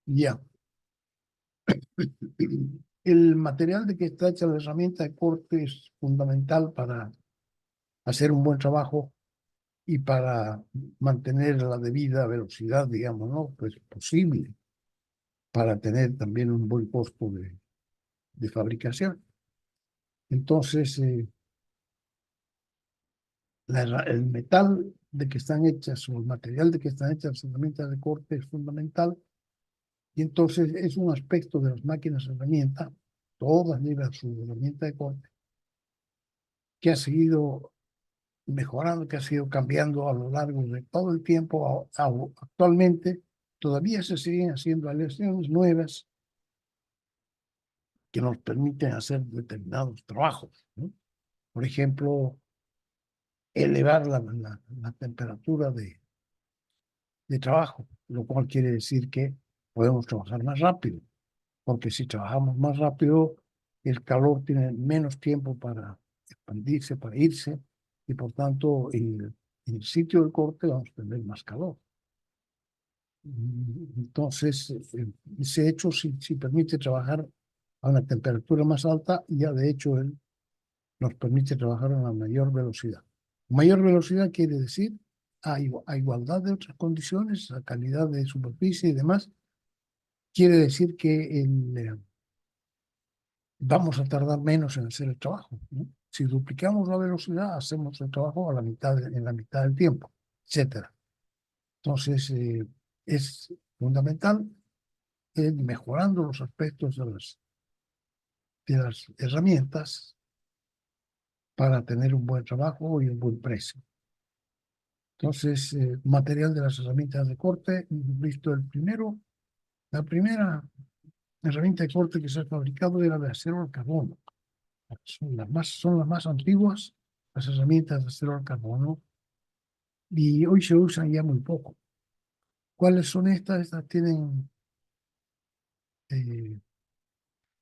Ya. El material de que está hecha la herramienta de corte es fundamental para hacer un buen trabajo y para mantener la debida velocidad, digamos, ¿no? Pues posible, para tener también un buen costo de fabricación. Entonces, el metal de que están hechas o el material de que están hechas las herramientas de corte es fundamental y entonces es un aspecto de las máquinas herramienta, todas llevan su herramienta de corte, que ha seguido mejorando, que ha sido cambiando a lo largo de todo el tiempo. Actualmente todavía se siguen haciendo aleaciones nuevas que nos permiten hacer determinados trabajos, ¿no? Por ejemplo, elevar la temperatura de trabajo, lo cual quiere decir que podemos trabajar más rápido, porque si trabajamos más rápido, el calor tiene menos tiempo para expandirse, para irse, y por tanto en el sitio del corte vamos a tener más calor. Entonces, ese hecho si permite trabajar a una temperatura más alta, ya de hecho él nos permite trabajar a una mayor velocidad. Mayor velocidad quiere decir a igualdad de otras condiciones, a calidad de superficie y demás, quiere decir que vamos a tardar menos en hacer el trabajo, ¿no? Si duplicamos la velocidad, hacemos el trabajo en la mitad del tiempo, etcétera. Entonces, es fundamental mejorando los aspectos de las herramientas para tener un buen trabajo y un buen precio. Entonces, material de las herramientas de corte, visto la primera herramienta de corte que se ha fabricado era de acero al carbono. Son las más antiguas, las herramientas de acero al carbono, y hoy se usan ya muy poco. ¿Cuáles son estas? Estas tienen eh,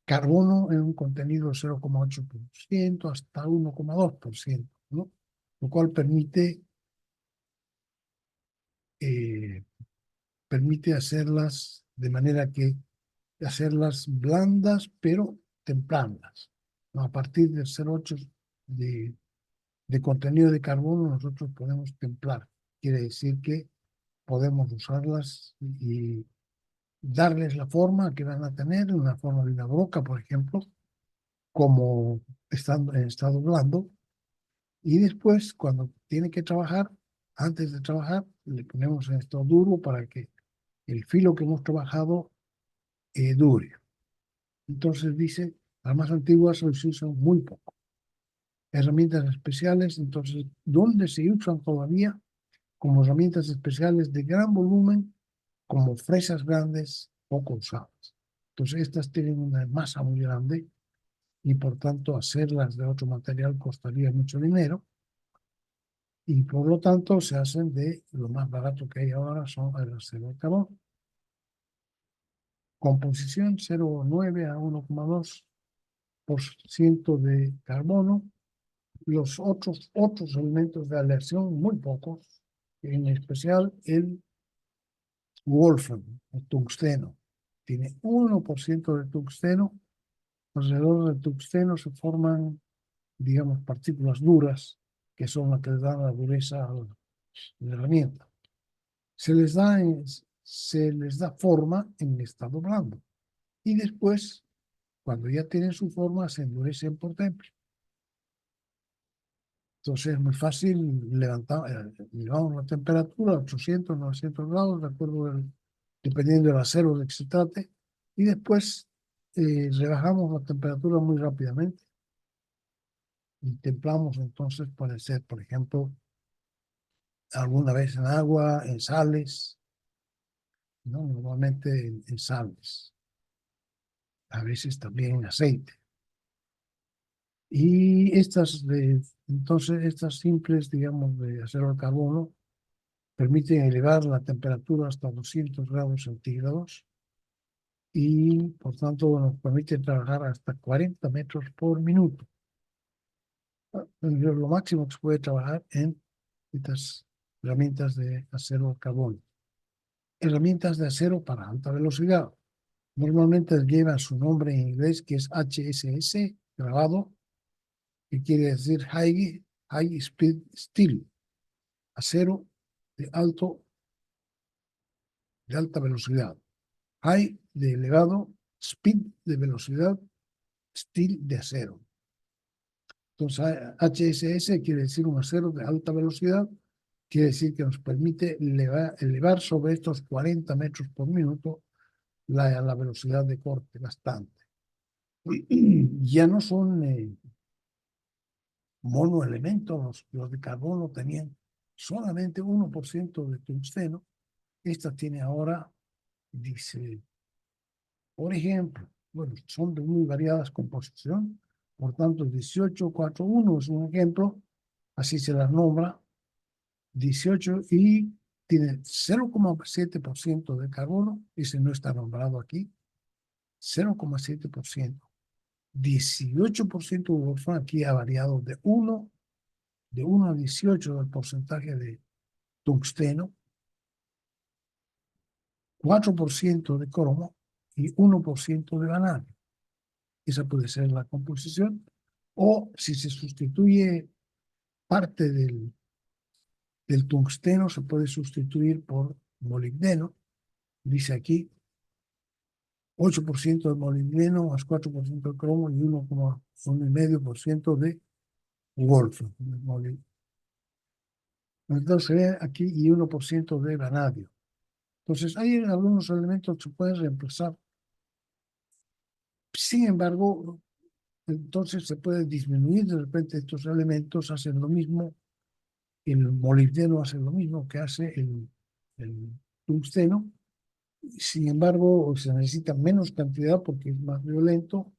carbono en un contenido de 0,8% hasta 1,2%, ¿no? Lo cual eh, permite hacerlas de manera que hacerlas blandas, pero templadas, ¿no? A partir del 0,8 de, de contenido de carbono, nosotros podemos templar. Quiere decir que podemos usarlas y darles la forma que van a tener, una forma de una broca, por ejemplo, como estando en estado blando, y después, cuando tiene que trabajar, antes de trabajar, le ponemos en estado duro para que el filo que hemos trabajado dure. Entonces dice, las más antiguas hoy se usan muy poco. Herramientas especiales, entonces, ¿dónde se usan todavía? Como herramientas especiales de gran volumen, como fresas grandes, poco usadas. Entonces, estas tienen una masa muy grande y por tanto hacerlas de otro material costaría mucho dinero y por lo tanto se hacen de lo más barato que hay ahora son el acero de carbón. Composición 0,9 a 1,2% de carbono. Los otros elementos de aleación, muy pocos, en especial el wolfram, el tungsteno. Tiene 1% de tungsteno. Alrededor del tungsteno se forman, digamos, partículas duras, que son las que le dan la dureza a la herramienta. Se les da, se les da forma en estado blando. Y después, cuando ya tienen su forma, se endurecen por dentro. Entonces es muy fácil elevamos la temperatura a 800, 900 grados, dependiendo del acero de que se trate, y después rebajamos la temperatura muy rápidamente y templamos. Entonces puede ser, por ejemplo, alguna vez en agua, en sales, ¿no? Normalmente en sales, a veces también en aceite. Y entonces estas simples, digamos, de acero al carbono, permiten elevar la temperatura hasta 200 grados centígrados y por tanto nos permite trabajar hasta 40 metros por minuto. Es lo máximo que se puede trabajar en estas herramientas de acero al carbono. herramientas de acero para alta velocidad. Normalmente llevan su nombre en inglés, que es HSS, grabado, que quiere decir High Speed Steel, acero de alta velocidad. High de elevado, speed de velocidad, steel de acero. Entonces, HSS quiere decir un acero de alta velocidad, quiere decir que nos permite elevar sobre estos 40 metros por minuto la velocidad de corte bastante. Ya no son monoelementos, los de carbono tenían solamente 1% de tungsteno. Esta tiene ahora, dice, por ejemplo, bueno, son de muy variadas composición, por tanto 1841 es un ejemplo, así se las nombra, 18 y tiene 0,7% de carbono, ese no está nombrado aquí, 0,7%. 18% de wolframio, aquí ha variado de 1 a 18 del porcentaje de tungsteno, 4% de cromo y 1% de vanadio. Esa puede ser la composición. O si se sustituye parte del tungsteno, se puede sustituir por molibdeno. Dice aquí 8% de molibdeno más 4% de cromo y 1,5% de wolframio. Entonces se ve aquí y 1% de vanadio. Entonces hay algunos elementos que se pueden reemplazar. Sin embargo, entonces se puede disminuir de repente estos elementos, hacen lo mismo, el molibdeno hace lo mismo que hace el tungsteno. Sin embargo, se necesita menos cantidad porque es más violento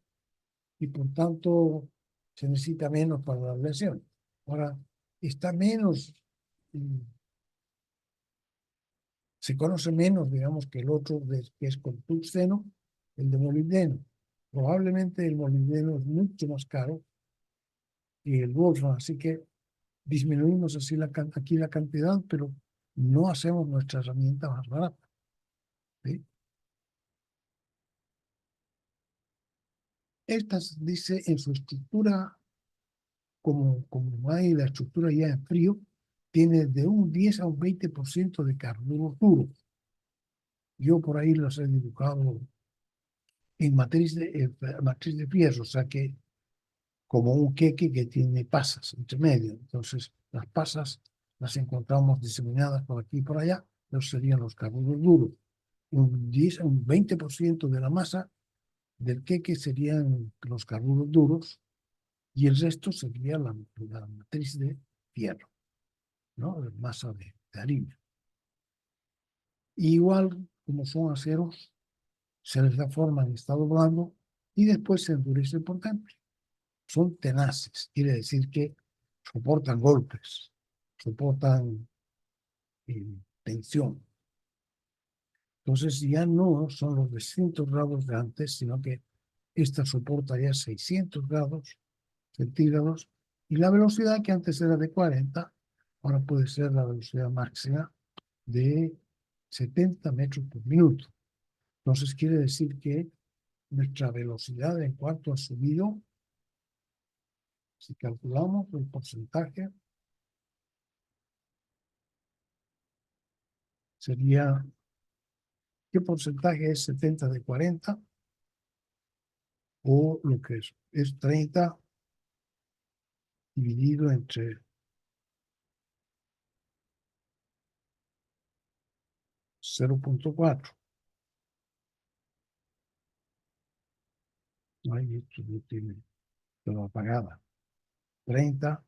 y por tanto se necesita menos para la lesión. Ahora, está menos, se conoce menos, digamos, que el otro, que es con tungsteno, el de molibdeno. Probablemente el molibdeno es mucho más caro que el wolfram, así que disminuimos así aquí la cantidad, pero no hacemos nuestra herramienta más barata. ¿Sí? Esta dice en su estructura, como hay la estructura ya en frío, tiene de un 10 a un 20% de carbono duro. Yo por ahí los he dibujado en matriz de fierro, o sea que como un queque que tiene pasas entre medio. Entonces, las pasas las encontramos diseminadas por aquí y por allá, esos serían los carbonos duros. Un 10 a un 20% de la masa del queque serían los carbonos duros y el resto sería la matriz de fierro, ¿no? La masa de harina. Igual como son aceros, se les da forma en estado blando y después se endurece por dentro. Son tenaces, quiere decir que soportan golpes, soportan tensión. Entonces ya no son los 200 grados de antes, sino que esta soporta ya 600 grados centígrados y la velocidad que antes era de 40, ahora puede ser la velocidad máxima de 70 metros por minuto. Entonces quiere decir que nuestra velocidad en cuanto ha subido, si calculamos el porcentaje, sería, ¿qué porcentaje es 70 de 40? O lo que es 30 dividido entre 0,4. Ahí esto no tiene, pero apagada. 30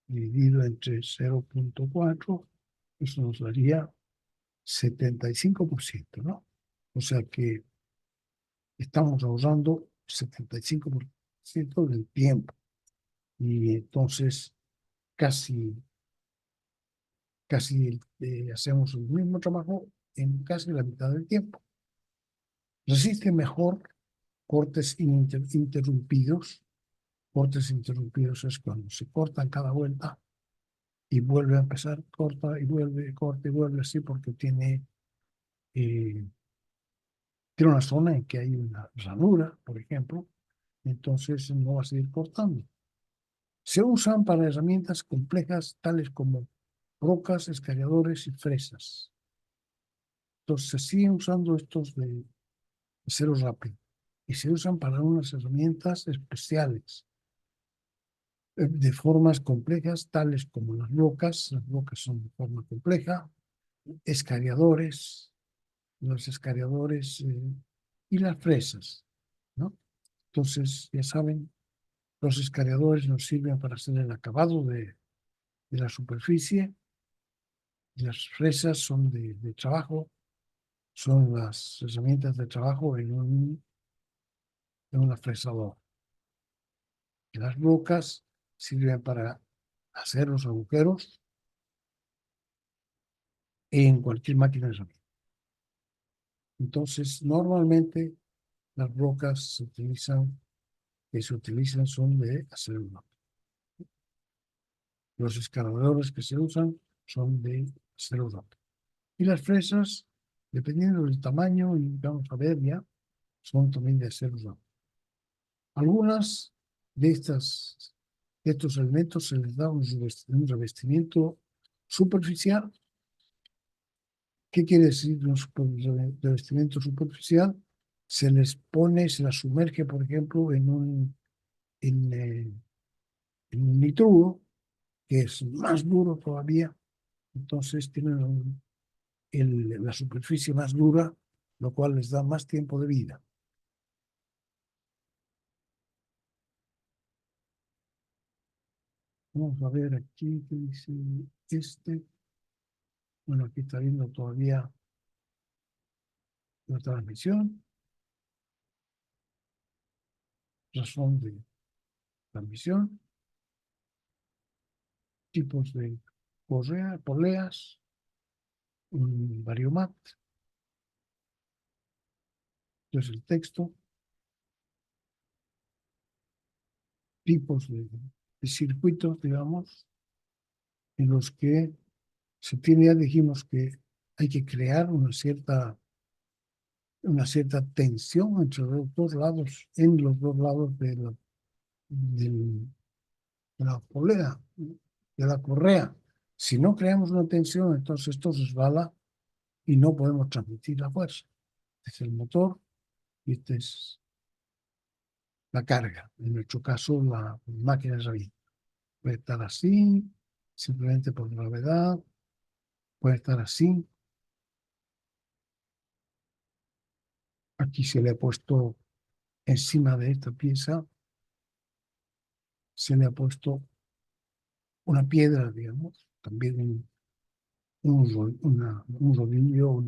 dividido entre 0,4, eso nos daría 75%, ¿no? O sea que estamos ahorrando 75% del tiempo. Y entonces casi hacemos el mismo trabajo en casi la mitad del tiempo. Resiste mejor cortes interrumpidos. Cortes interrumpidos es cuando se cortan cada vuelta y vuelve a empezar, corta y vuelve, corta y vuelve así porque tiene tiene una zona en que hay una ranura, por ejemplo, entonces no va a seguir cortando. Se usan para herramientas complejas tales como rocas, escariadores y fresas. Entonces se siguen usando estos de acero rápido y se usan para unas herramientas especiales de formas complejas tales como las rocas son de forma compleja, escariadores, los escariadores y las fresas, ¿no? Entonces, ya saben, los escariadores nos sirven para hacer el acabado de la superficie, las fresas son de trabajo, son las herramientas de trabajo en una fresadora. Las rocas sirven para hacer los agujeros en cualquier máquina de herramientas. Entonces, normalmente las rocas que se utilizan son de acero inox. Los escaladores que se usan son de acero inox. Y las fresas, dependiendo del tamaño, y vamos a ver ya, son también de acero inox. Algunas de estos elementos se les da un revestimiento superficial. ¿Qué quiere decir un revestimiento superficial? Se les pone, se las sumerge, por ejemplo, en un nitruro, que es más duro todavía, entonces tienen la superficie más dura, lo cual les da más tiempo de vida. Vamos a ver aquí qué dice este. Bueno, aquí está viendo todavía la transmisión, razón de transmisión, tipos de poleas, un variomat, entonces el texto, tipos de circuitos, digamos, en los que se tiene, ya dijimos que hay que crear una cierta tensión entre los dos lados, en los dos lados del- de la polea, de la correa. Si no creamos una tensión, entonces esto resbala y no podemos transmitir la fuerza. Este es el motor y esta es la carga. En nuestro caso, la máquina de herramienta. Puede estar así, simplemente por gravedad, puede estar así. Aquí se le ha puesto encima de esta pieza, se le ha puesto una piedra, digamos, también un rodillo,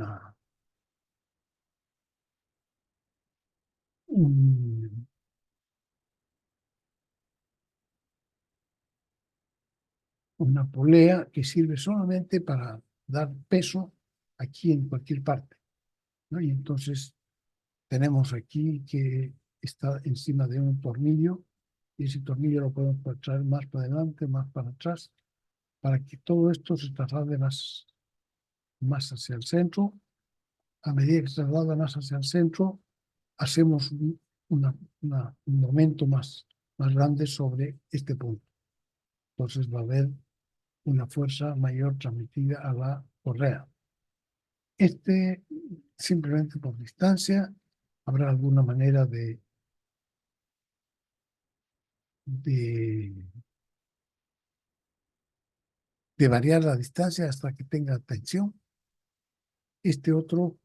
un- una polea que sirve solamente para dar peso aquí en cualquier parte, ¿no? Y entonces tenemos aquí que está encima de un tornillo y ese tornillo lo podemos traer más para adelante, más para atrás, para que todo esto se traslade más hacia el centro. A medida que se traslada más hacia el centro, hacemos un momento más grande sobre este punto. Entonces va a haber una fuerza mayor transmitida a la correa. Simplemente por distancia, habrá alguna manera de, de variar la distancia hasta que tenga tensión. Este otro,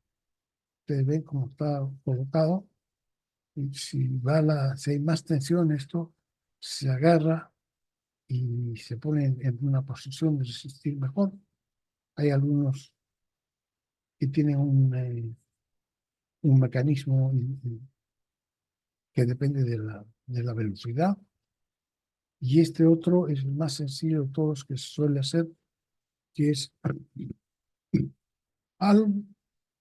ustedes ven cómo está colocado. Y si hay más tensión, esto se agarra y se pone en una posición de resistir mejor. Hay algunos que tienen un mecanismo que depende de la velocidad. Y este otro es el más sencillo de todos que se suele hacer, que es al,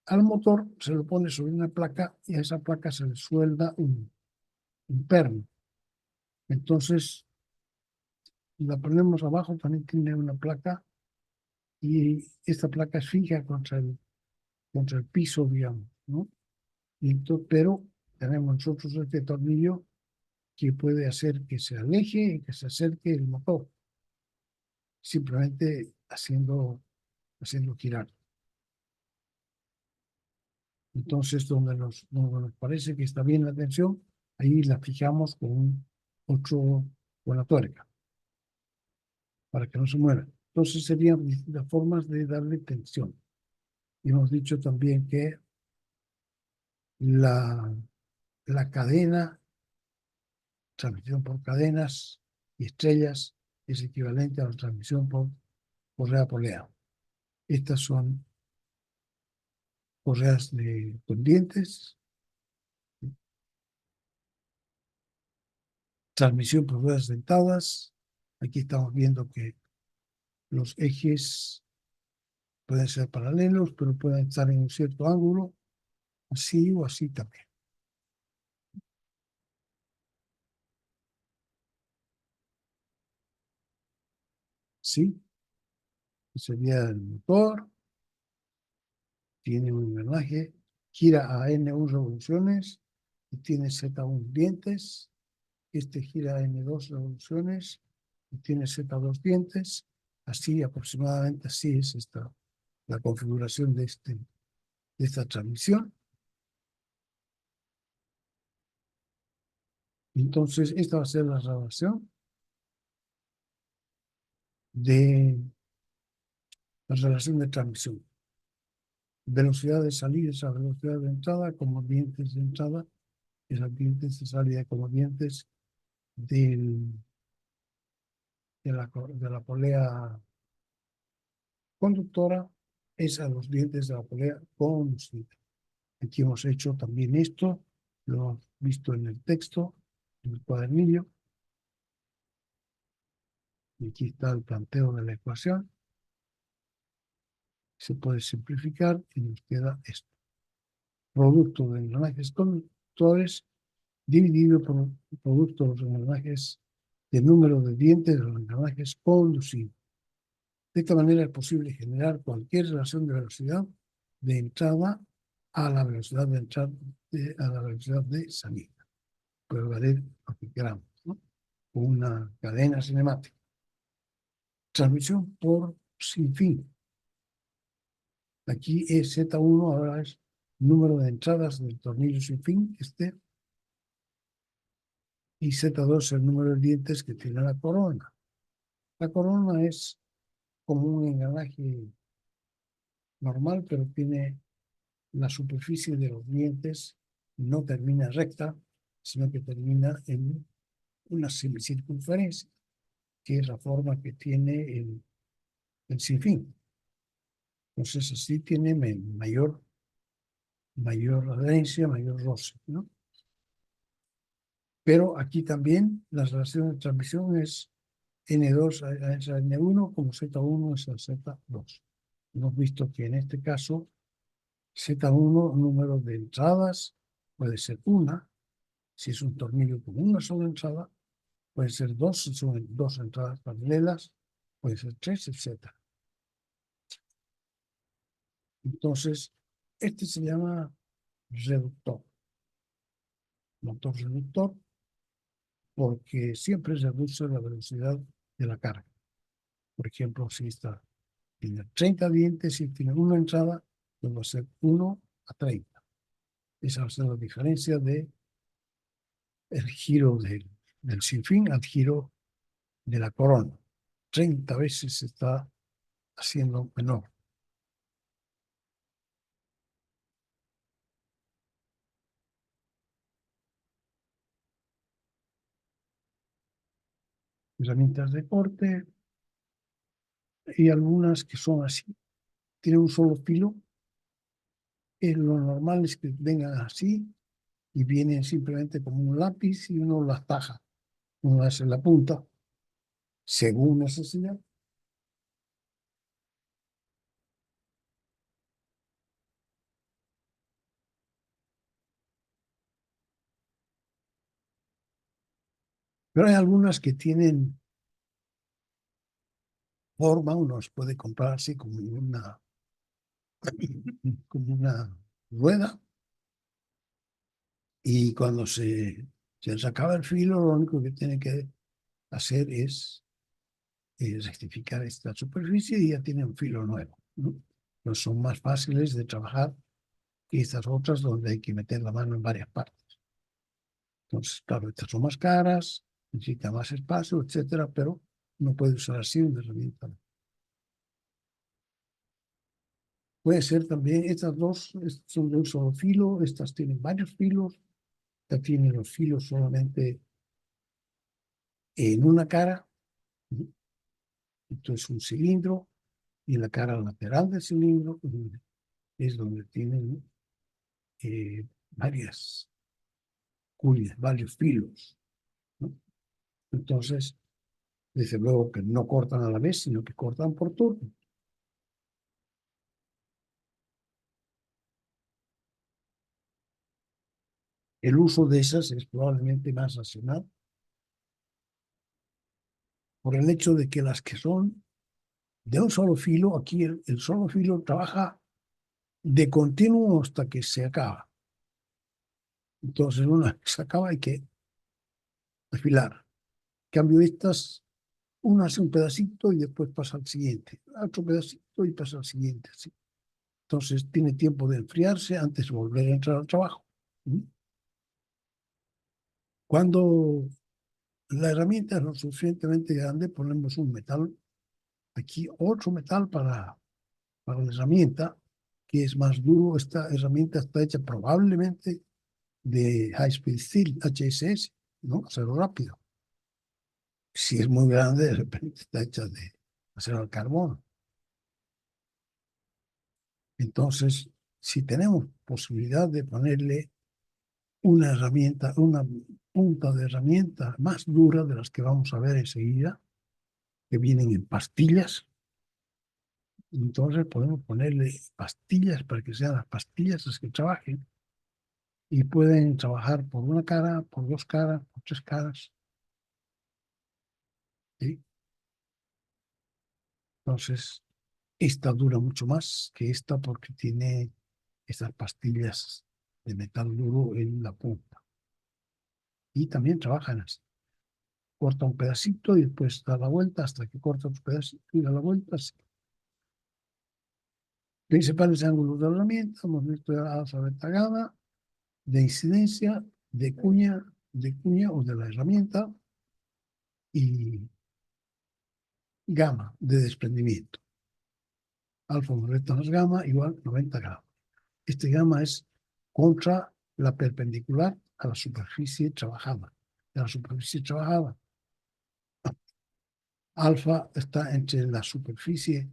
al motor se lo pone sobre una placa y a esa placa se le suelda un perno. Entonces la ponemos abajo, también tiene una placa y esta placa es fija contra contra el piso, digamos, ¿no? Pero tenemos nosotros este tornillo que puede hacer que se aleje y que se acerque el motor, simplemente haciendo girar. Entonces, donde nos parece que está bien la tensión, ahí la fijamos con la tuerca, para que no se mueva. Entonces, serían distintas formas de darle tensión. Y hemos dicho también que la, la cadena, transmisión por cadenas y estrellas, es equivalente a la transmisión por correa polea. Estas son correas con dientes, transmisión por ruedas dentadas. Aquí estamos viendo que los ejes pueden ser paralelos, pero pueden estar en un cierto ángulo, así o así también. Sí, sería el motor, tiene un engranaje, gira a N1 revoluciones y tiene Z1 dientes. Este gira a N2 revoluciones y tiene Z2 dientes. Así, aproximadamente así es la configuración de esta transmisión. Entonces, esta va a ser la relación de transmisión. Velocidad de salida es la velocidad de entrada, como dientes de entrada, y las dientes de salida como dientes del, de la polea conductora, es a los dientes de la polea conductora. Aquí hemos hecho también esto, lo hemos visto en el texto, en el cuadernillo, y aquí está el planteo de la ecuación. Se puede simplificar y nos queda esto. Producto de engranajes conductores dividido por el producto de los engranajes del número de dientes de los engranajes conducidos. De esta manera es posible generar cualquier relación de velocidad de entrada a la velocidad de entrada a la velocidad de salida. Puede valer lo que queramos, ¿no? Una cadena cinemática. Transmisión por sin fin. Aquí es Z1, ahora es número de entradas del tornillo sin fin, y Z2 es el número de dientes que tiene la corona. La corona es como un engranaje normal, pero tiene la superficie de los dientes, no termina recta, sino que termina en una semicircunferencia, que es la forma que tiene el sinfín. Entonces así tiene mayor adherencia, mayor roce, ¿no? Pero aquí también la relación de transmisión es N2 a N1 como Z1 es a Z2. Hemos visto que en este caso Z1, número de entradas, puede ser una. Si es un tornillo con una sola entrada, puede ser dos, si son dos entradas paralelas, puede ser tres, etc. Entonces, este se llama reductor, motor reductor, porque siempre reduce la velocidad de la carga. Por ejemplo, si tiene 30 dientes y tiene una entrada, pues va a ser 1 a 30. Esa va a ser la diferencia del giro del sinfín al giro de la corona. 30 veces se está haciendo menor. Herramientas de corte y algunas que son así. Tienen un solo filo. Lo normal es que vengan así y vienen simplemente como un lápiz y uno las taja. Uno hace la punta según necesidad. Pero hay algunas que tienen forma, uno las puede comprar así como como una rueda, y cuando se les acaba el filo, lo único que tiene que hacer es rectificar esta superficie y ya tiene un filo nuevo, ¿no? No son más fáciles de trabajar que estas otras donde hay que meter la mano en varias partes. Entonces, claro, estas son más caras, necesita más espacio, etcétera, pero no puede usar así una herramienta. Puede ser también, estas dos son de un solo filo, estas tienen varios filos, esta tiene los filos solamente en una cara, ¿no? Entonces un cilindro, y en la cara lateral del cilindro es donde tienen varias cuñas, varios filos, ¿no? Entonces, desde luego que no cortan a la vez, sino que cortan por turno. El uso de esas es probablemente más racional por el hecho de que las que son de un solo filo, aquí el solo filo trabaja de continuo hasta que se acaba. Entonces, una vez se acaba hay que afilar. En cambio, estas, una hace un pedacito y después pasa al siguiente, otro pedacito y pasa al siguiente. ¿Sí? Entonces, tiene tiempo de enfriarse antes de volver a entrar al trabajo. ¿Mm? Cuando la herramienta es lo suficientemente grande, ponemos un metal, aquí otro metal para la herramienta, que es más duro. Esta herramienta está hecha probablemente de High Speed Steel, HSS, ¿no? Acero rápido. Si es muy grande, de repente está hecha de acero al carbón. Entonces, si tenemos posibilidad de ponerle una herramienta, una punta de herramienta más dura de las que vamos a ver enseguida, que vienen en pastillas, entonces podemos ponerle pastillas para que sean las pastillas las que trabajen y pueden trabajar por una cara, por dos caras, por tres caras. ¿Sí? Entonces, esta dura mucho más que esta porque tiene estas pastillas de metal duro en la punta. Y también trabajan así. Corta un pedacito y después da la vuelta hasta que corta otro pedacito y da la vuelta. Así. Principales ángulos de herramienta, hemos visto ya alfa, beta, gamma, de incidencia, de cuña o de la herramienta, y gamma de desprendimiento. Alfa más beta más gamma igual 90 grados. Este gamma es contra la perpendicular a la superficie trabajada. De la superficie trabajada, alfa está entre la superficie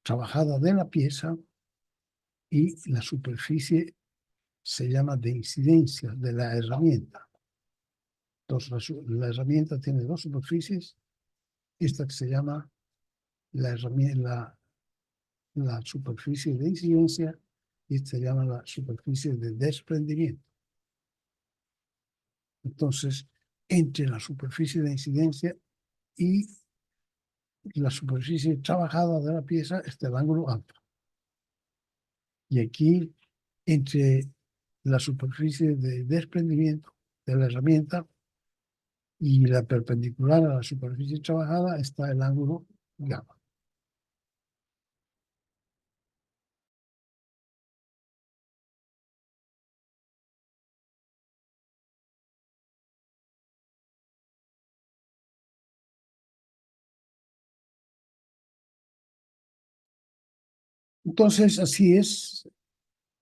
trabajada de la pieza y la superficie se llama de incidencia de la herramienta. Entonces, la herramienta tiene dos superficies, esta que se llama la superficie de incidencia y esta se llama la superficie de desprendimiento. Entonces, entre la superficie de incidencia y la superficie trabajada de la pieza está el ángulo alfa. Y aquí, entre la superficie de desprendimiento de la herramienta y la perpendicular a la superficie trabajada está el ángulo gamma. Entonces, así es,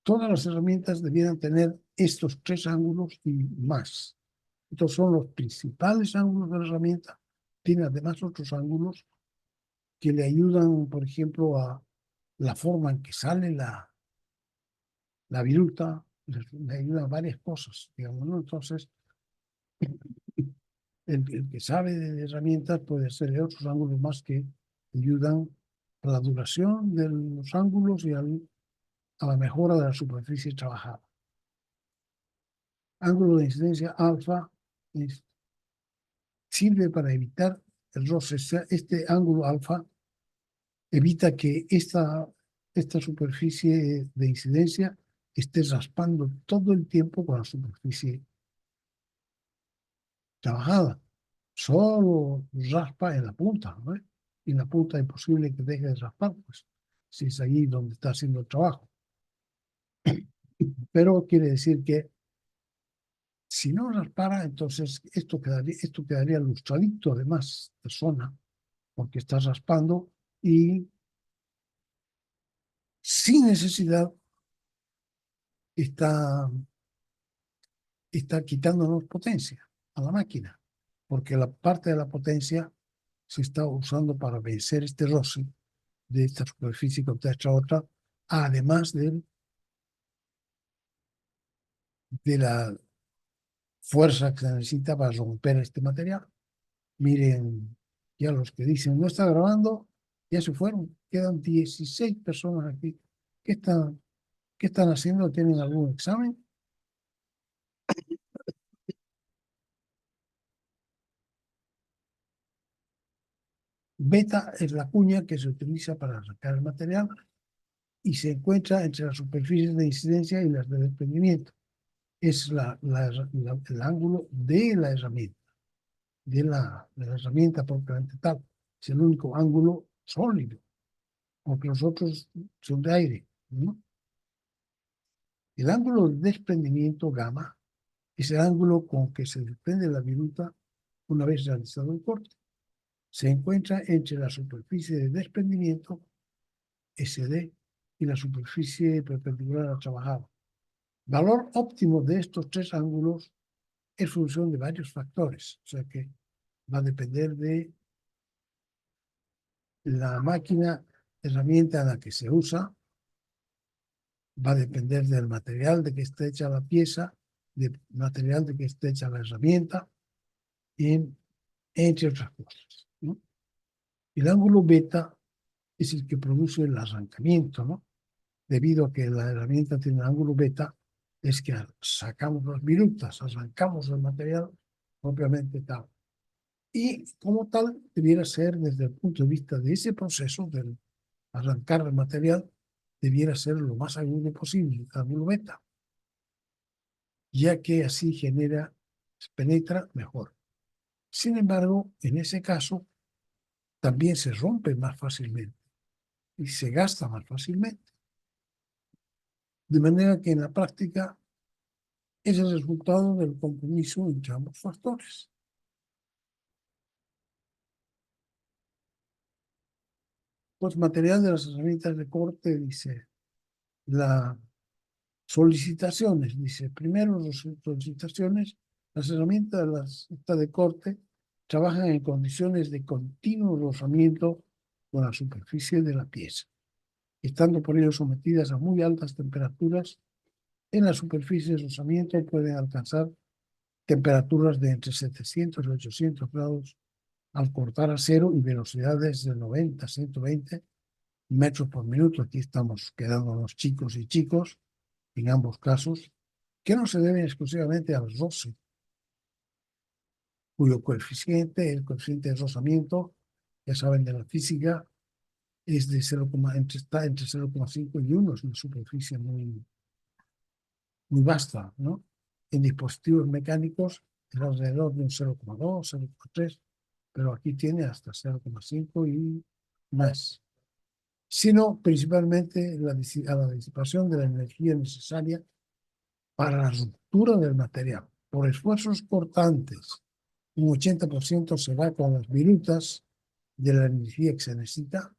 todas las herramientas debieran tener estos tres ángulos y más. Estos son los principales ángulos de la herramienta. Tiene además otros ángulos que le ayudan, por ejemplo, a la forma en que sale la viruta, le ayudan a varias cosas, digamos, ¿no? Entonces, el que sabe de herramientas puede hacerle otros ángulos más que ayudan a la duración de los ángulos y a la mejora de la superficie trabajada. Ángulo de incidencia alfa sirve para evitar el roce. Este ángulo alfa evita que esta superficie de incidencia esté raspando todo el tiempo con la superficie trabajada. Solo raspa en la punta, ¿no? Y en la punta es posible que deje de raspar, pues, si es ahí donde está haciendo el trabajo. Pero quiere decir que si no raspara, entonces esto quedaría lustradito además de zona, porque está raspando y sin necesidad está, está quitándonos potencia a la máquina, porque la parte de la potencia se está usando para vencer este roce de esta superficie contra esta otra, además de la fuerza que se necesita para romper este material. Miren, ya los que dicen no está grabando, ya se fueron. Quedan 16 personas aquí. Qué están haciendo? ¿Tienen algún examen? Beta es la cuña que se utiliza para arrancar el material y se encuentra entre las superficies de incidencia y las de desprendimiento. Es el ángulo de la herramienta, de la herramienta propiamente tal. Es el único ángulo sólido, porque los otros son de aire, ¿no? El ángulo de desprendimiento gamma es el ángulo con que se desprende la viruta una vez realizado el corte. Se encuentra entre la superficie de desprendimiento, SD, y la superficie perpendicular al trabajado. Valor óptimo de estos tres ángulos es función de varios factores, o sea que va a depender de la máquina, herramienta en la que se usa, va a depender del material de que esté hecha la pieza, del material de que esté hecha la herramienta, entre otras cosas, ¿no? El ángulo beta es el que produce el arrancamiento, ¿no? Debido a que la herramienta tiene un ángulo beta, es que sacamos las virutas, arrancamos el material propiamente tal. Y como tal, debiera ser desde el punto de vista de ese proceso del arrancar el material, debiera ser lo más agudo posible, el ángulo beta, ya que así penetra mejor. Sin embargo, en ese caso, también se rompe más fácilmente y se gasta más fácilmente. De manera que en la práctica es el resultado del compromiso entre ambos factores. Pues material de las herramientas de corte, dice, la solicitaciones, dice, primero las solicitaciones, las herramientas de corte trabajan en condiciones de continuo rozamiento con la superficie de la pieza, estando por ello sometidas a muy altas temperaturas. En la superficie de rozamiento pueden alcanzar temperaturas de entre 700 y 800 grados al cortar acero y velocidades de 90 a 120 metros por minuto. Aquí estamos quedándonos chicos y chicos en ambos casos, que no se deben exclusivamente al roce, cuyo coeficiente, el coeficiente de rozamiento, ya saben de la física, es de 0, está entre 0,5 y 1, es una superficie muy vasta, ¿no? En dispositivos mecánicos es alrededor de un 0,2, 0,3, pero aquí tiene hasta 0,5 y más, sino principalmente a la disipación de la energía necesaria para la ruptura del material. Por esfuerzos cortantes, un 80% se va con las virutas de la energía que se necesita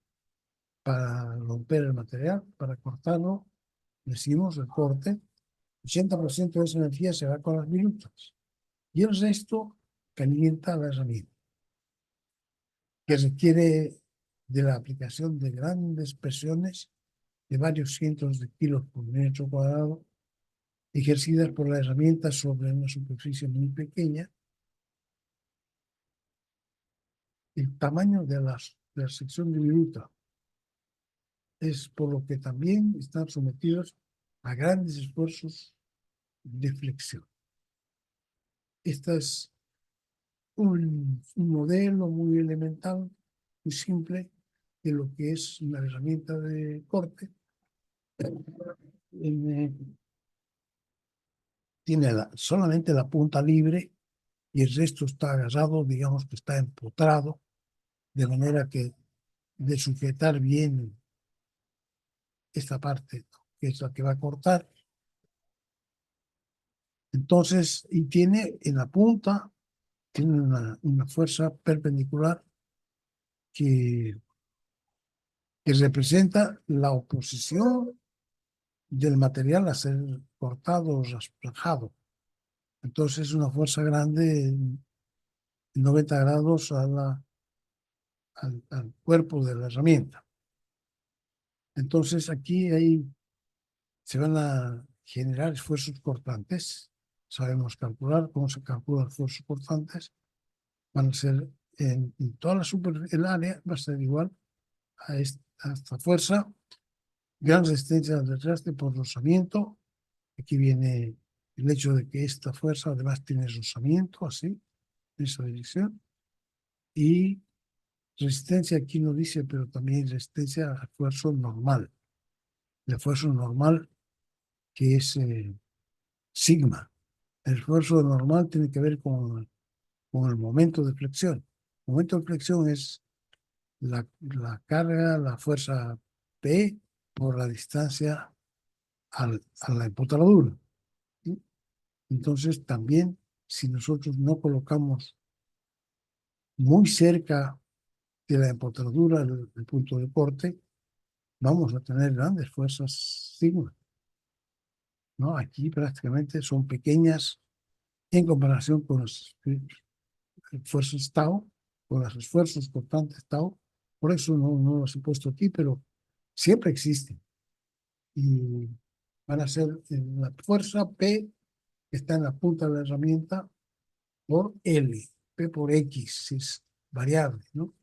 para romper el material, para cortarlo. Decimos el corte, 80% de esa energía se va con las virutas y el resto calienta la herramienta, que requiere de la aplicación de grandes presiones de varios cientos de kilos por metro cuadrado, ejercidas por la herramienta sobre una superficie muy pequeña. El tamaño de la sección de viruta es por lo que también están sometidos a grandes esfuerzos de flexión. Este es un modelo muy elemental, muy simple de lo que es una herramienta de corte, eh, tiene solamente la punta libre y el resto está agarrado, digamos que está empotrado, de manera que de sujetar bien esta parte, que es la que va a cortar. Entonces, y tiene en la punta, tiene una fuerza perpendicular que, que representa la oposición del material a ser cortado o raspajado. Entonces, es una fuerza grande en 90 grados al cuerpo de la herramienta. Entonces, aquí se van a generar esfuerzos cortantes. Sabemos calcular cómo se calculan esfuerzos cortantes. Van a ser en toda el área va a ser igual a esta fuerza. Gran resistencia al desgaste por rozamiento. Aquí viene el hecho de que esta fuerza además tiene rozamiento, así, en esa dirección. Y resistencia aquí no dice, pero también resistencia al esfuerzo normal. El esfuerzo normal que es sigma. El esfuerzo normal tiene que ver con el momento de flexión. El momento de flexión es la carga, la fuerza P por la distancia a la empotradura. ¿Sí? Entonces, también, si nosotros no colocamos muy cerca de la empotradura el punto de corte, vamos a tener grandes fuerzas sigma, ¿no? Aquí prácticamente son pequeñas en comparación con las fuerzas tau, con los esfuerzos constantes tau. Por eso no los he puesto aquí, pero siempre existen. Y van a ser la fuerza P que está en la punta de la herramienta por L, P por X, es variable, ¿no?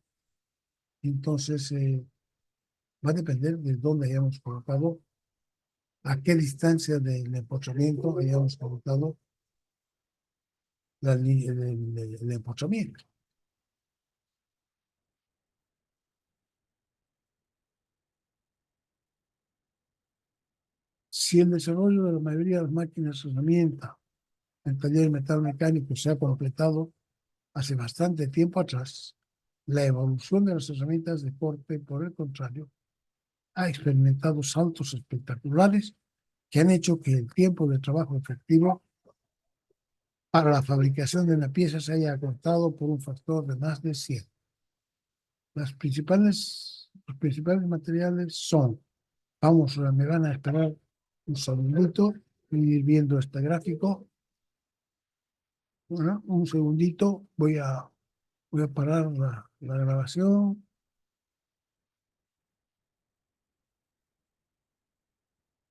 Entonces, va a depender de dónde hayamos colocado, a qué distancia del empotramiento hayamos colocado el empotramiento. Si el desarrollo de la mayoría de las máquinas de herramienta en taller metal mecánico se ha completado hace bastante tiempo atrás, la evolución de las herramientas de corte, por el contrario, ha experimentado saltos espectaculares que han hecho que el tiempo de trabajo efectivo para la fabricación de una pieza se haya acortado por un factor de más de 100. Los principales materiales son, me van a esperar un segundito, voy a ir viendo este gráfico. Bueno, un segundito, voy a parar la grabación.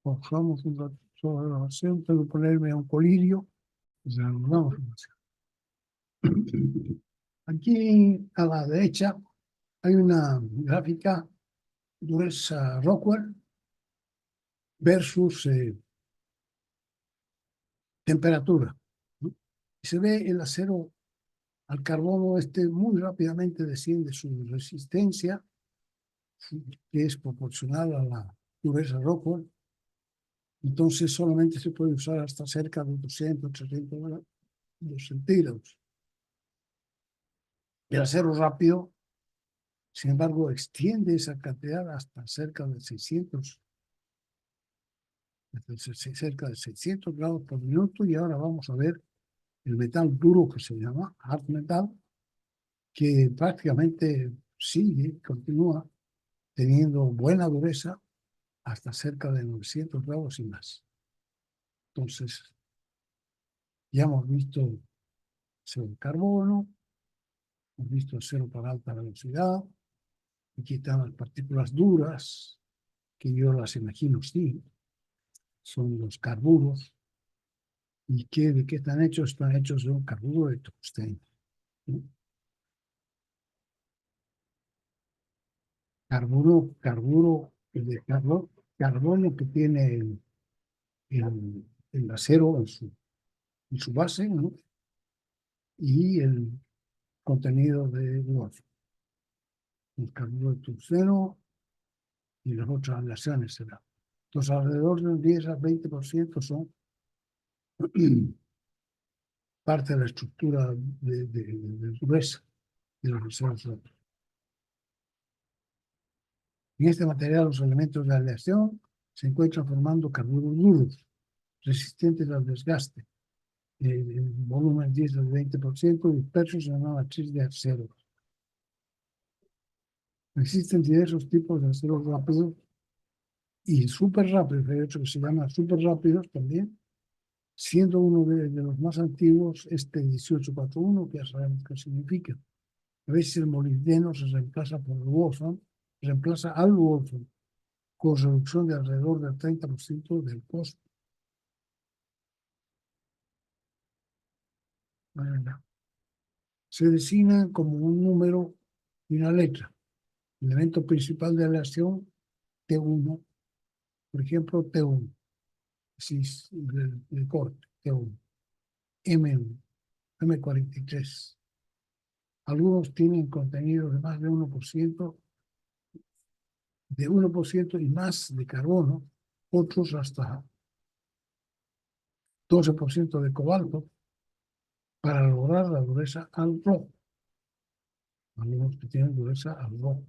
Pausamos un ratito la grabación, tengo que ponerme a un colirio. Ya nos vamos. Aquí a la derecha hay una gráfica dureza Rockwell versus temperatura, ¿no? Y se ve el acero al carbono muy rápidamente desciende su resistencia, que es proporcional a la dureza Rockwell. Entonces solamente se puede usar hasta cerca de 200, 300 grados centígrados. El acero rápido, sin embargo, extiende esa cantidad hasta cerca de 600, cerca de 600 grados por minuto. Y ahora vamos a ver el metal duro, que se llama hard metal, que prácticamente continúa teniendo buena dureza hasta cerca de 900 grados y más. Entonces, ya hemos visto acero de carbono, hemos visto acero para alta velocidad. Aquí están las partículas duras, que yo las imagino, sí, son los carburos. ¿Y de qué están hechos? Están hechos de un carburo de tungsteno, ¿no? Carburo, carbono que tiene el acero en su base, ¿no? Y el contenido de wolfio. El carburo de tungsteno y las otras aleaciones será. Entonces, alrededor del 10 al 20% son parte de la estructura de gruesa de los residuos sólidos. En este material, los elementos de aleación se encuentran formando carburos duros, resistentes al desgaste, en volumen 10 al 20%, dispersos en una matriz de acero. Existen diversos tipos de aceros rápidos y súper rápidos, hay otro que se llama súper rápidos también, siendo uno de los más antiguos este 1841, que ya sabemos qué significa. A veces el molibdeno se reemplaza por el wolfram, reemplaza al wolfram con reducción de alrededor del 30% del costo. Bueno, se designa como un número y una letra. El elemento principal de aleación, T1, por ejemplo, T1, si es el corte, T1, M1, M43. Algunos tienen contenido de más de 1%, y más de carbono, otros hasta 12% de cobalto, para lograr la dureza al rojo. Algunos que tienen dureza al rojo.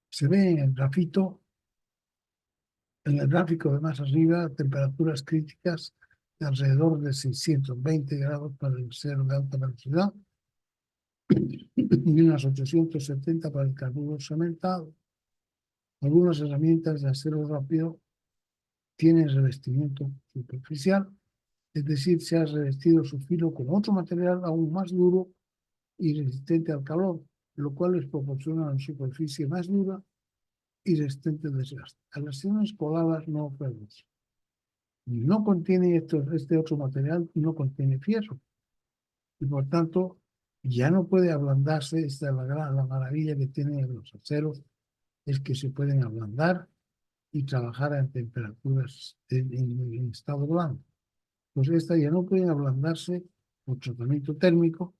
Se ve en el grafito, en el gráfico de más arriba, temperaturas críticas de alrededor de 620 grados para el acero de alta velocidad y unas 870 para el carburo cementado. Algunas herramientas de acero rápido tienen revestimiento superficial, es decir, se ha revestido su filo con otro material aún más duro y resistente al calor, lo cual les proporciona una superficie más dura y resistente al desgaste. Aleaciones coladas no ferrosas. No contiene este otro material, no contiene fierro. Y por tanto, ya no puede ablandarse. Esta es la maravilla que tienen los aceros, es que se pueden ablandar y trabajar en temperaturas en estado blando. Pues esta ya no pueden ablandarse por tratamiento térmico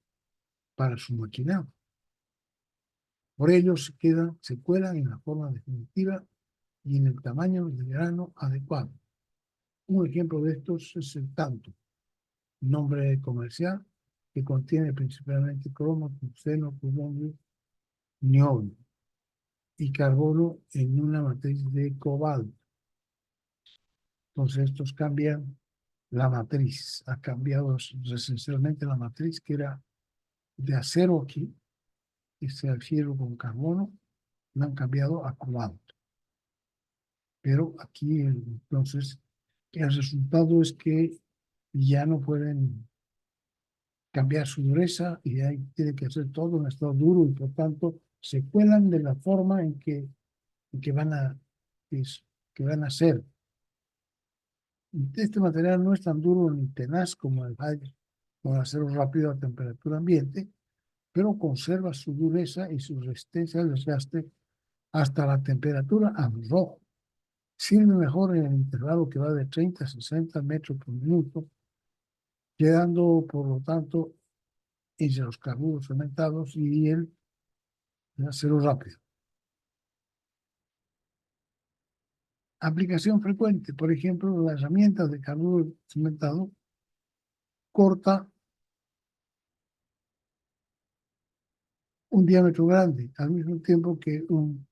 para su maquinado. Por ello se cuelan en la forma definitiva y en el tamaño del grano adecuado. Un ejemplo de estos es el tanto, nombre comercial que contiene principalmente cromo, tungsteno, plumonio, niobio y carbono en una matriz de cobalto. Entonces estos cambian la matriz, ha cambiado esencialmente la matriz que era de acero aquí, este acero con carbono, la han cambiado a cobalto. Pero aquí entonces el resultado es que ya no pueden cambiar su dureza y ahí tiene que hacer todo en estado duro y por tanto se cuelan de la forma en que van a ser. Este material no es tan duro ni tenaz como el acero rápido a temperatura ambiente, pero conserva su dureza y su resistencia al desgaste hasta la temperatura a rojo. Sirve mejor en el intervalo que va de 30 a 60 metros por minuto, quedando por lo tanto entre los carburos fermentados y el acero rápido. Aplicación frecuente, por ejemplo, las herramientas de carburo fermentado corta un diámetro grande, al mismo tiempo que un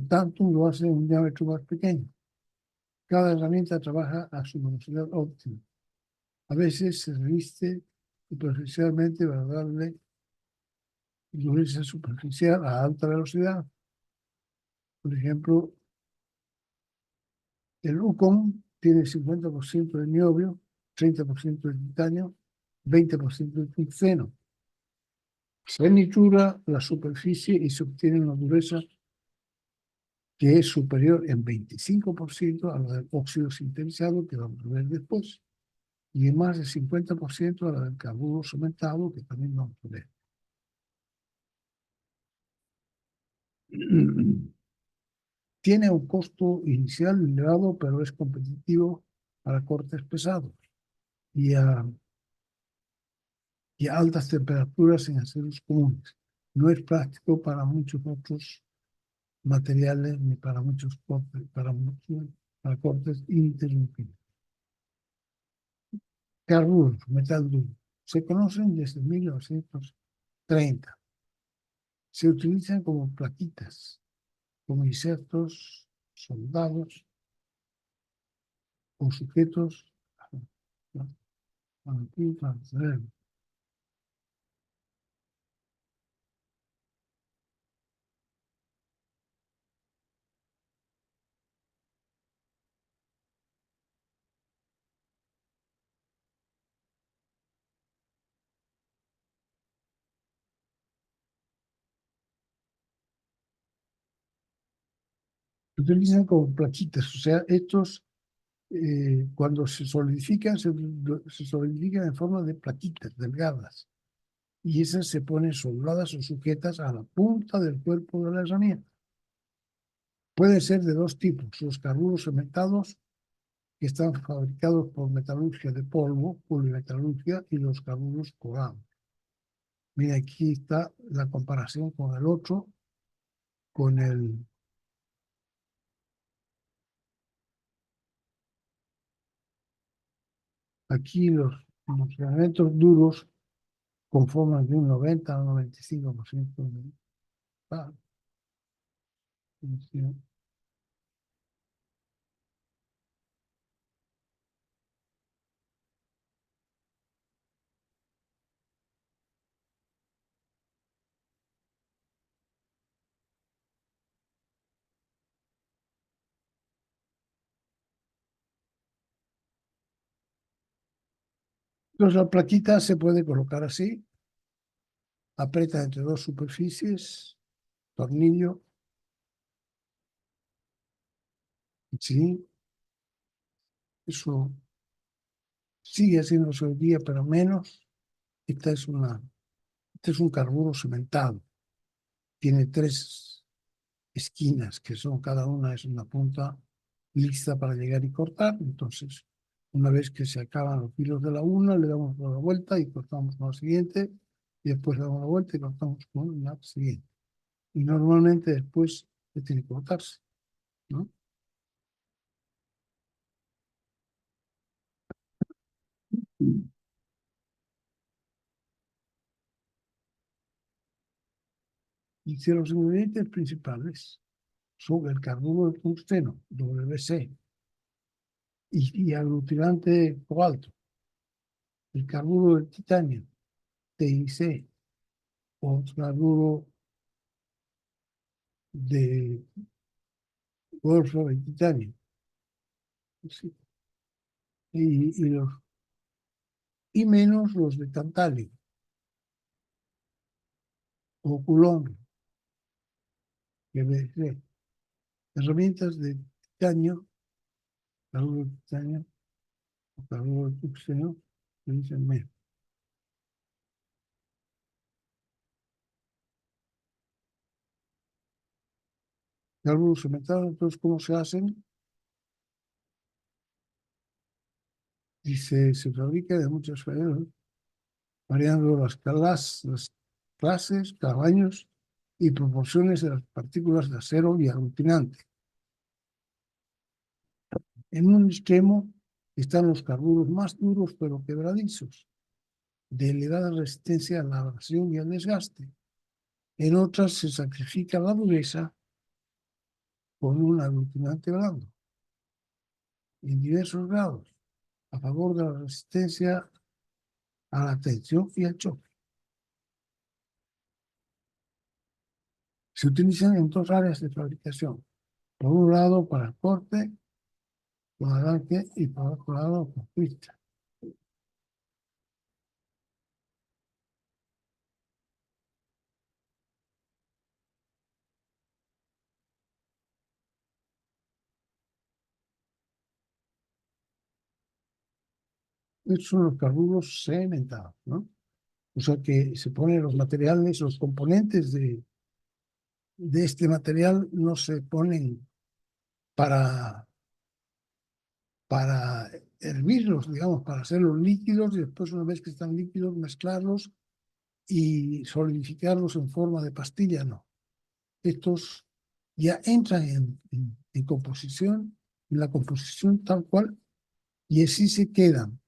tantum lo hace un diámetro más pequeño. Cada herramienta trabaja a su velocidad óptima. A veces se reviste superficialmente para darle dureza superficial a alta velocidad. Por ejemplo, el Ucon tiene 50% de niobio, 30% de titanio, 20% de tungsteno. Se nitura la superficie y se obtiene una dureza que es superior en 25% a la del óxido sintetizado, que vamos a ver después, y en más de 50% a la del carburo cementado, que también vamos a ver. Tiene un costo inicial elevado, pero es competitivo para cortes pesados y a altas temperaturas en aceros comunes. No es práctico para muchos otros materiales ni para muchos cortes, para cortes interrumpidos. Carburos, metal duro, se conocen desde 1930. Se utilizan como plaquitas, como insertos soldados o sujetos, ¿no? Se utilizan como plaquitas, o sea, estos cuando se solidifican, se solidifican en forma de plaquitas delgadas y esas se ponen soldadas o sujetas a la punta del cuerpo de la herramienta. Pueden ser de dos tipos, los carburos cementados, que están fabricados por metalurgia de polvo, polimetalurgia, y los carburos corados. Mira, aquí está la comparación con el otro, con el... Aquí los elementos duros conforman de un 90 a un 95% de... Ah, sí. Entonces la plaquita se puede colocar así, aprieta entre dos superficies, tornillo, sí, eso sigue haciéndose hoy día, pero menos. Esta es este es un carburo cementado, tiene tres esquinas, que son cada una es una punta lista para llegar y cortar. Entonces, una vez que se acaban los filos de la una, le damos la vuelta y cortamos con la siguiente, y después le damos la vuelta y cortamos con la siguiente. Y normalmente después tiene que cortarse, ¿no? Y si los ingredientes principales son el carburo de tungsteno, WC, y aglutinante cobalto, el carburo de titanio, TIC, o carburo de wolfram de titanio, sí, y, los, y menos los de tantalio o culón, que herramientas de titanio, carburo de titanio o carburo de tungsteno, que dicen menos. Carburos cementados, entonces, ¿cómo se hacen? Y se fabrica de muchas maneras, variando las clases, tamaños y proporciones de las partículas de acero y aglutinante. En un extremo están los carburos más duros pero quebradizos, de elevada resistencia a la abrasión y al desgaste. En otras se sacrifica la dureza con un aglutinante blando, en diversos grados, a favor de la resistencia a la tensión y al choque. Se utilizan en dos áreas de fabricación. Por un lado, para el corte, con arranque, y por otro lado, con pista. Estos son los carburos cementados, ¿no? O sea que se ponen los materiales, los componentes de este material no se ponen para, para hervirlos, digamos, para hacerlos líquidos y después una vez que están líquidos mezclarlos y solidificarlos en forma de pastilla, no. Estos ya entran en composición, en la composición tal cual, y así se quedan.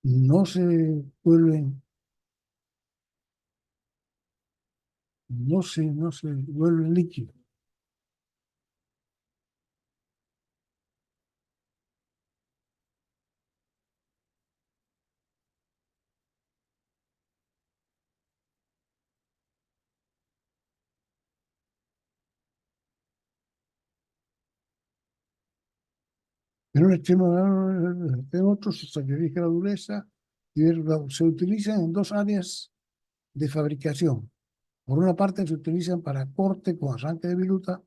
No se vuelven, no se vuelven líquidos. En un extremo, en otro se sacrifica la dureza y se utilizan en dos áreas de fabricación. Por una parte se utilizan para corte con arranque de viruta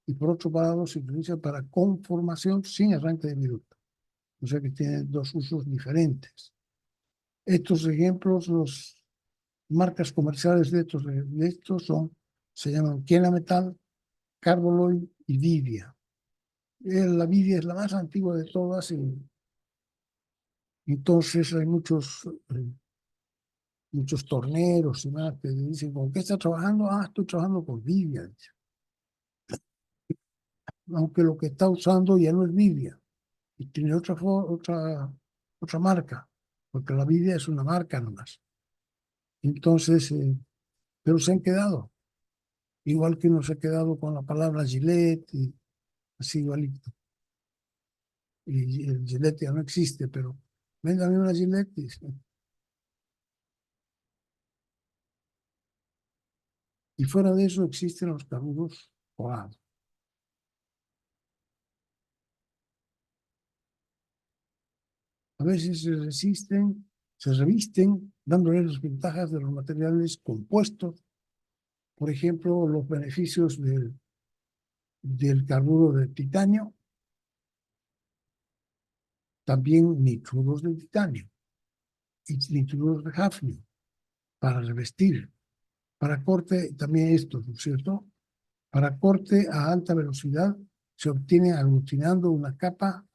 y por otro lado se utilizan para conformación sin arranque de viruta. O sea que tienen dos usos diferentes. Estos ejemplos, las marcas comerciales de estos se llaman Kiena Metal, Carboloy y Vivia. La Vivia es la más antigua de todas y entonces hay muchos torneros y más que dicen, ¿con qué estás trabajando? Ah, estoy trabajando con Vivia. Aunque lo que está usando ya no es Vivia y tiene otra marca, porque la Vivia es una marca nomás. Entonces, pero se han quedado, igual que uno se ha quedado con la palabra Gillette y así igualito. Y el Gillette ya no existe, pero véndame una Gillette. Y fuera de eso existen los carburos polados. A veces se revisten, dándoles las ventajas de los materiales compuestos, por ejemplo, los beneficios del carburo de titanio, también nichuros de titanio y nichuros de hafnio para revestir. Para corte, también esto, ¿no es cierto? Para corte a alta velocidad se obtiene aglutinando una capa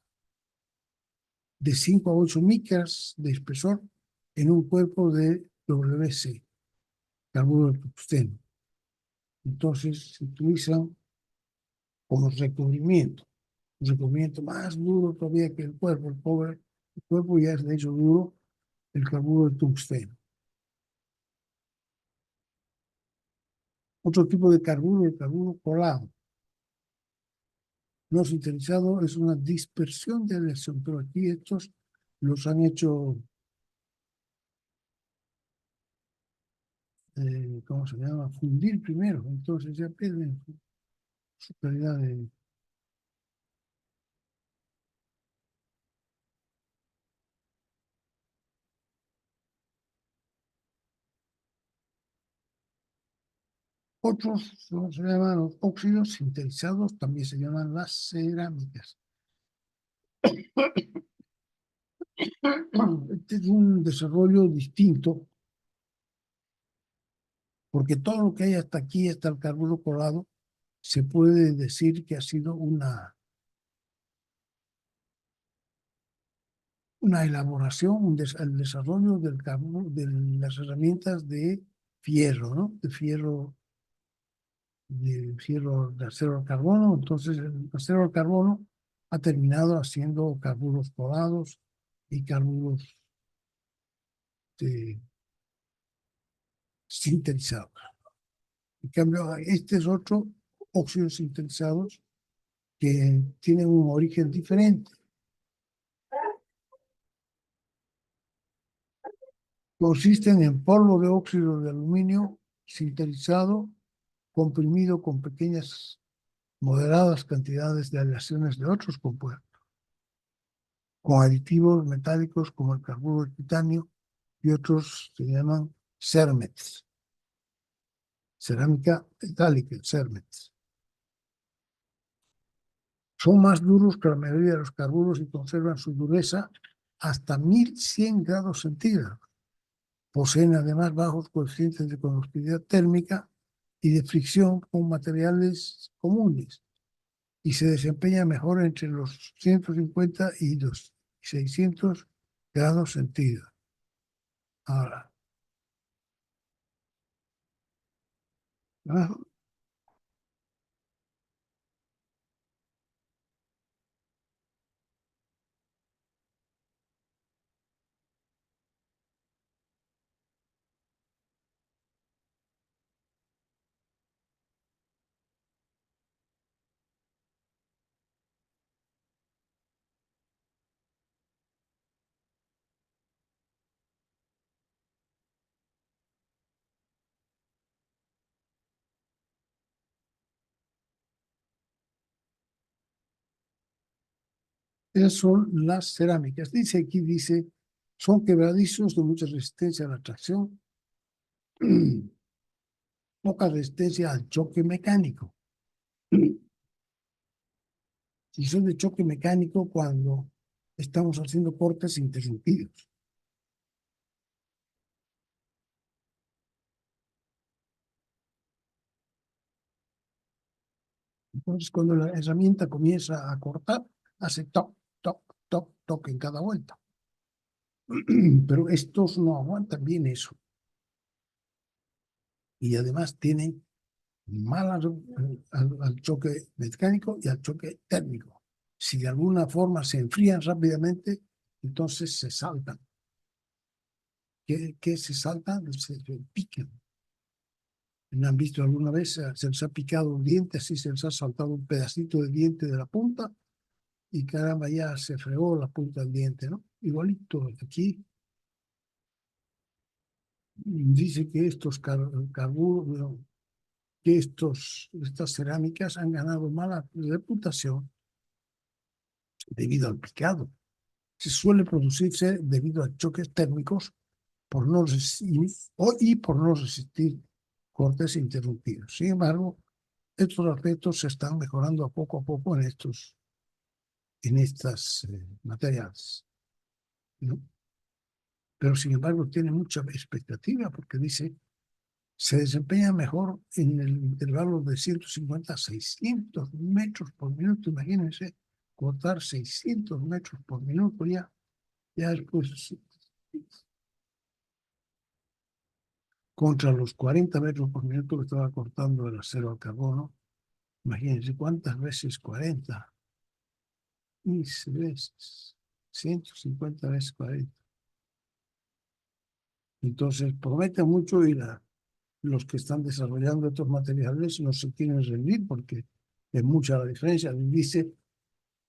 de 5 a 8 micras de espesor en un cuerpo de WC, carburo de tungsteno. Entonces se utilizan como recubrimiento, un recubrimiento más duro todavía que el cuerpo. El cuerpo ya es de hecho duro, el carburo de tungsteno. Otro tipo de carburo, el carburo colado. No sinterizado es una dispersión de aleación, pero aquí estos los han hecho, ¿cómo se llama? Fundir primero, entonces ya pierden su calidad de... Otros se llaman los óxidos sintetizados, también se llaman las cerámicas. Este es un desarrollo distinto, porque todo lo que hay hasta aquí, hasta el carburo colado, se puede decir que ha sido una elaboración, el desarrollo del carburo, de las herramientas de fierro, ¿no? De fierro de acero al carbono. Entonces, el acero al carbono ha terminado haciendo carburos colados y carburos sintetizados. En cambio, este es otro, óxidos sintetizados, que tienen un origen diferente. Consisten en polvo de óxido de aluminio sintetizado, comprimido con pequeñas, moderadas cantidades de aleaciones de otros compuestos, con aditivos metálicos como el carburo de titanio y otros se llaman cermets, cerámica metálica, cermets. Son más duros que la mayoría de los carburos y conservan su dureza hasta 1100 grados centígrados. Poseen además bajos coeficientes de conductividad térmica y de fricción con materiales comunes y se desempeña mejor entre los 150 y los 600 grados centígrados. Ahora, Esas son las cerámicas. Dice, son quebradizos de mucha resistencia a la tracción, poca resistencia al choque mecánico. Y son de choque mecánico cuando estamos haciendo cortes interrumpidos. Entonces, cuando la herramienta comienza a cortar, hace toc, toc, toc, toc en cada vuelta. Pero estos no aguantan bien eso. Y además tienen mal al choque mecánico y al choque térmico. Si de alguna forma se enfrían rápidamente, entonces se saltan. ¿Qué se saltan? Se pican. ¿No han visto alguna vez? Se les ha picado un diente, así se les ha saltado un pedacito de diente de la punta y caramba, ya se fregó la punta del diente, ¿no? Igualito aquí dice que estos carburos, que estas cerámicas han ganado mala reputación debido al picado. Se suele producirse debido a choques térmicos por no resistir, y por no resistir cortes interrumpidos. Sin embargo, estos aspectos se están mejorando a poco en estas materiales, ¿no? Pero sin embargo tiene mucha expectativa porque dice se desempeña mejor en el intervalo de 150 a 600 metros por minuto. Imagínense, cortar 600 metros por minuto ya es pues contra los 40 metros por minuto que estaba cortando el acero al carbono. Imagínense cuántas veces 40, 15 veces, 150 veces 40. Entonces promete mucho y los que están desarrollando estos materiales no se quieren rendir porque es mucha la diferencia. Dice,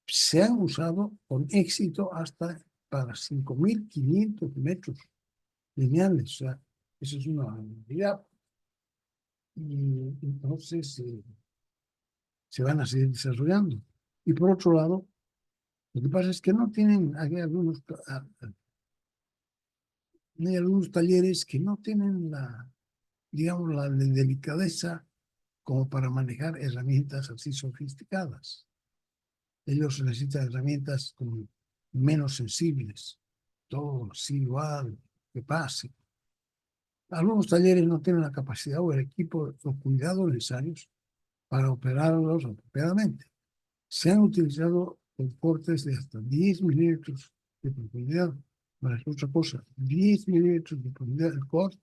se han usado con éxito hasta para 5.500 metros lineales. O sea, eso es una realidad. Y entonces se van a seguir desarrollando. Y por otro lado, lo que pasa es que no tienen, hay algunos talleres que no tienen digamos, la delicadeza como para manejar herramientas así sofisticadas. Ellos necesitan herramientas como menos sensibles, todo así igual, que pase. Algunos talleres no tienen la capacidad o el equipo o cuidado necesarios para operarlos apropiadamente. Se han utilizado cortes de hasta 10 milímetros de profundidad. Para es otra cosa, 10 milímetros de profundidad del corte.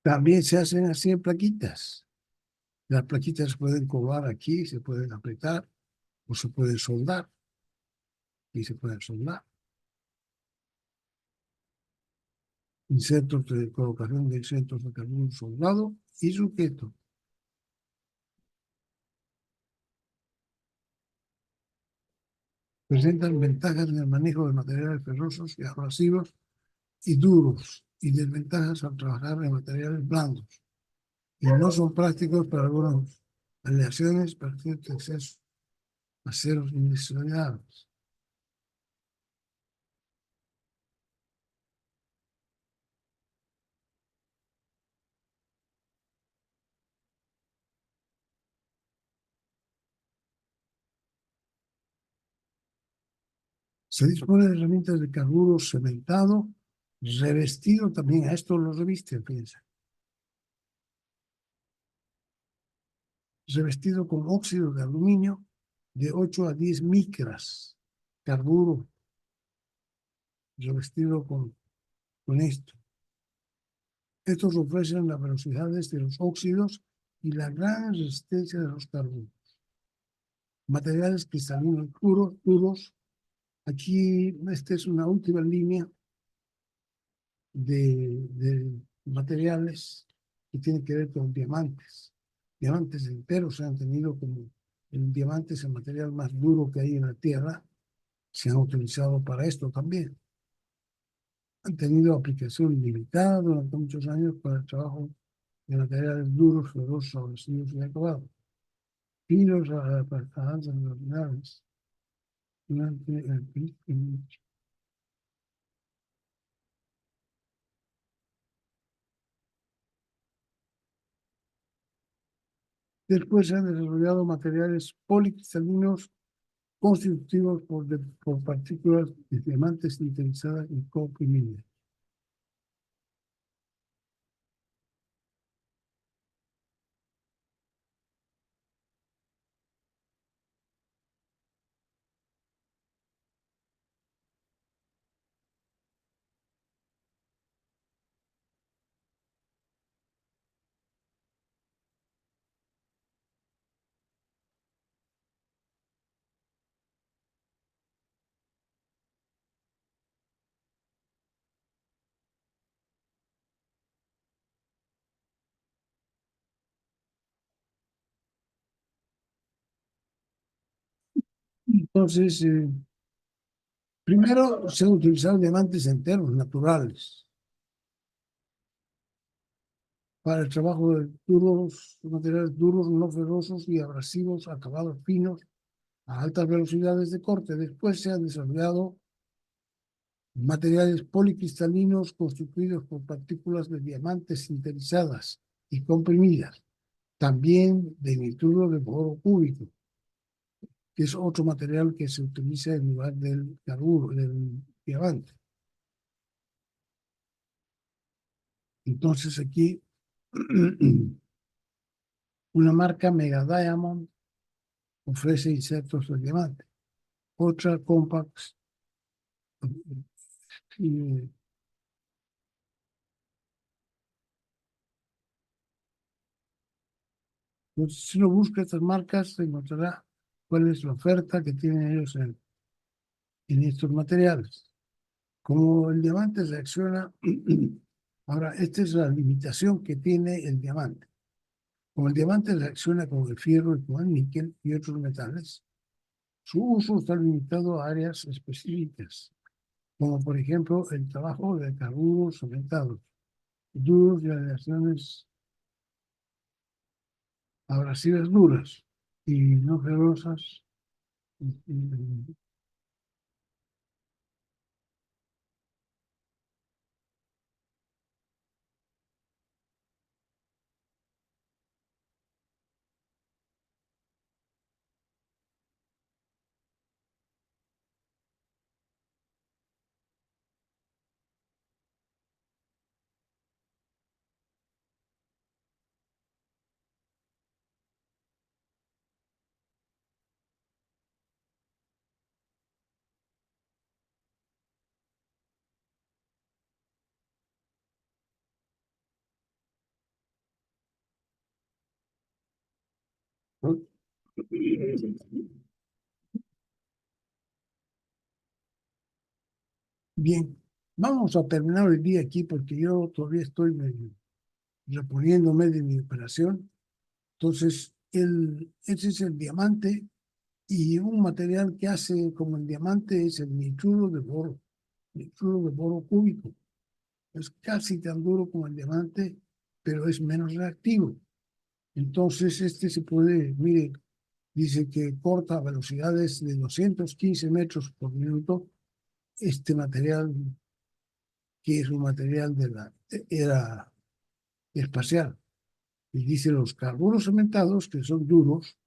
También se hacen así en plaquitas. Las plaquitas se pueden colar aquí, se pueden apretar o se pueden soldar. Y se pueden soldar. Insertos de colocación de insertos de carbón soldado y sujeto. Presentan ventajas en el manejo de materiales ferrosos y abrasivos y duros y desventajas al trabajar en materiales blandos. Y no son prácticos para algunas aleaciones para cierto exceso, aceros industrializados. Se dispone de herramientas de carburo cementado, revestido también, a esto lo revisten, fíjense, revestido con óxido de aluminio de 8 a 10 micras, carburo revestido con esto. Estos ofrecen las velocidades de los óxidos y la gran resistencia de los carburos. Materiales cristalinos puros, duros. Aquí, esta es una última línea de materiales que tienen que ver con diamantes. Diamantes enteros se han tenido como el diamante es el material más duro que hay en la Tierra. se han utilizado para esto también. Han tenido aplicación limitada durante muchos años para el trabajo de materiales duros, ferrosos, agresivos y acabados. Finos para altas velocidades durante el pico. Después se han desarrollado materiales policristalinos constitutivos por partículas de diamantes sintetizadas y comprimidas. Entonces, primero se han utilizado diamantes enteros, naturales, para el trabajo de duros, materiales duros, no ferrosos y abrasivos, acabados finos, a altas velocidades de corte. Después se han desarrollado materiales policristalinos constituidos por partículas de diamantes sintetizadas y comprimidas, también de nitruro de boro cúbico, que es otro material que se utiliza en lugar del carburo, del diamante. Entonces aquí una marca Mega Diamond ofrece insertos de diamante. Otra Compax. Y, pues, si uno busca estas marcas, se encontrará cuál es la oferta que tienen ellos en estos materiales. Como el diamante reacciona, ahora, esta es la limitación que tiene el diamante. Como el diamante reacciona con el fierro y con el níquel y otros metales, su uso está limitado a áreas específicas, como por ejemplo el trabajo de carburos aumentados, duros y aleaciones abrasivas duras y no ferrosas. Bien, vamos a terminar el día aquí porque yo todavía estoy reponiéndome de mi operación. Entonces, ese es el diamante y un material que hace como el diamante es el nitruro de boro cúbico. Es casi tan duro como el diamante, pero es menos reactivo. Entonces, este se puede, mire, dice que corta a velocidades de 215 metros por minuto. Este material, que es un material de la era espacial, y dice los carburos cementados, que son duros,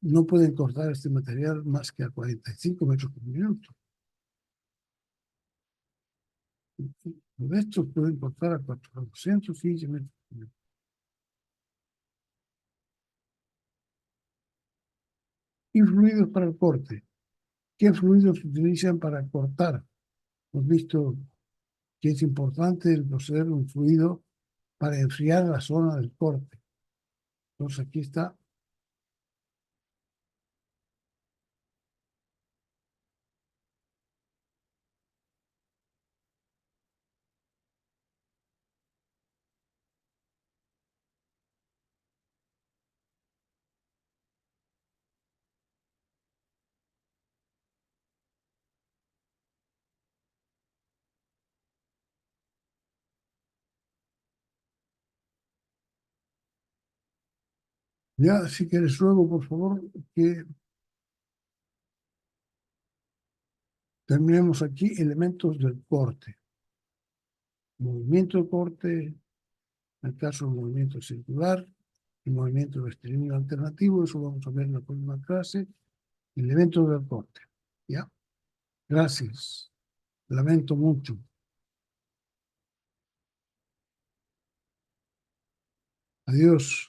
no pueden cortar este material más que a 45 metros por minuto. Estos pueden cortar a 415 metros por minuto. Y fluidos para el corte. ¿Qué fluidos se utilizan para cortar? Hemos visto que es importante el poseer un fluido para enfriar la zona del corte. Entonces aquí está. Ya, si quieres luego, por favor, que terminemos aquí elementos del corte. Movimiento de corte, en el caso del movimiento circular, y movimiento de estreñimiento alternativo, eso vamos a ver en la próxima clase. Elementos del corte. ¿Ya? Gracias. Lamento mucho. Adiós.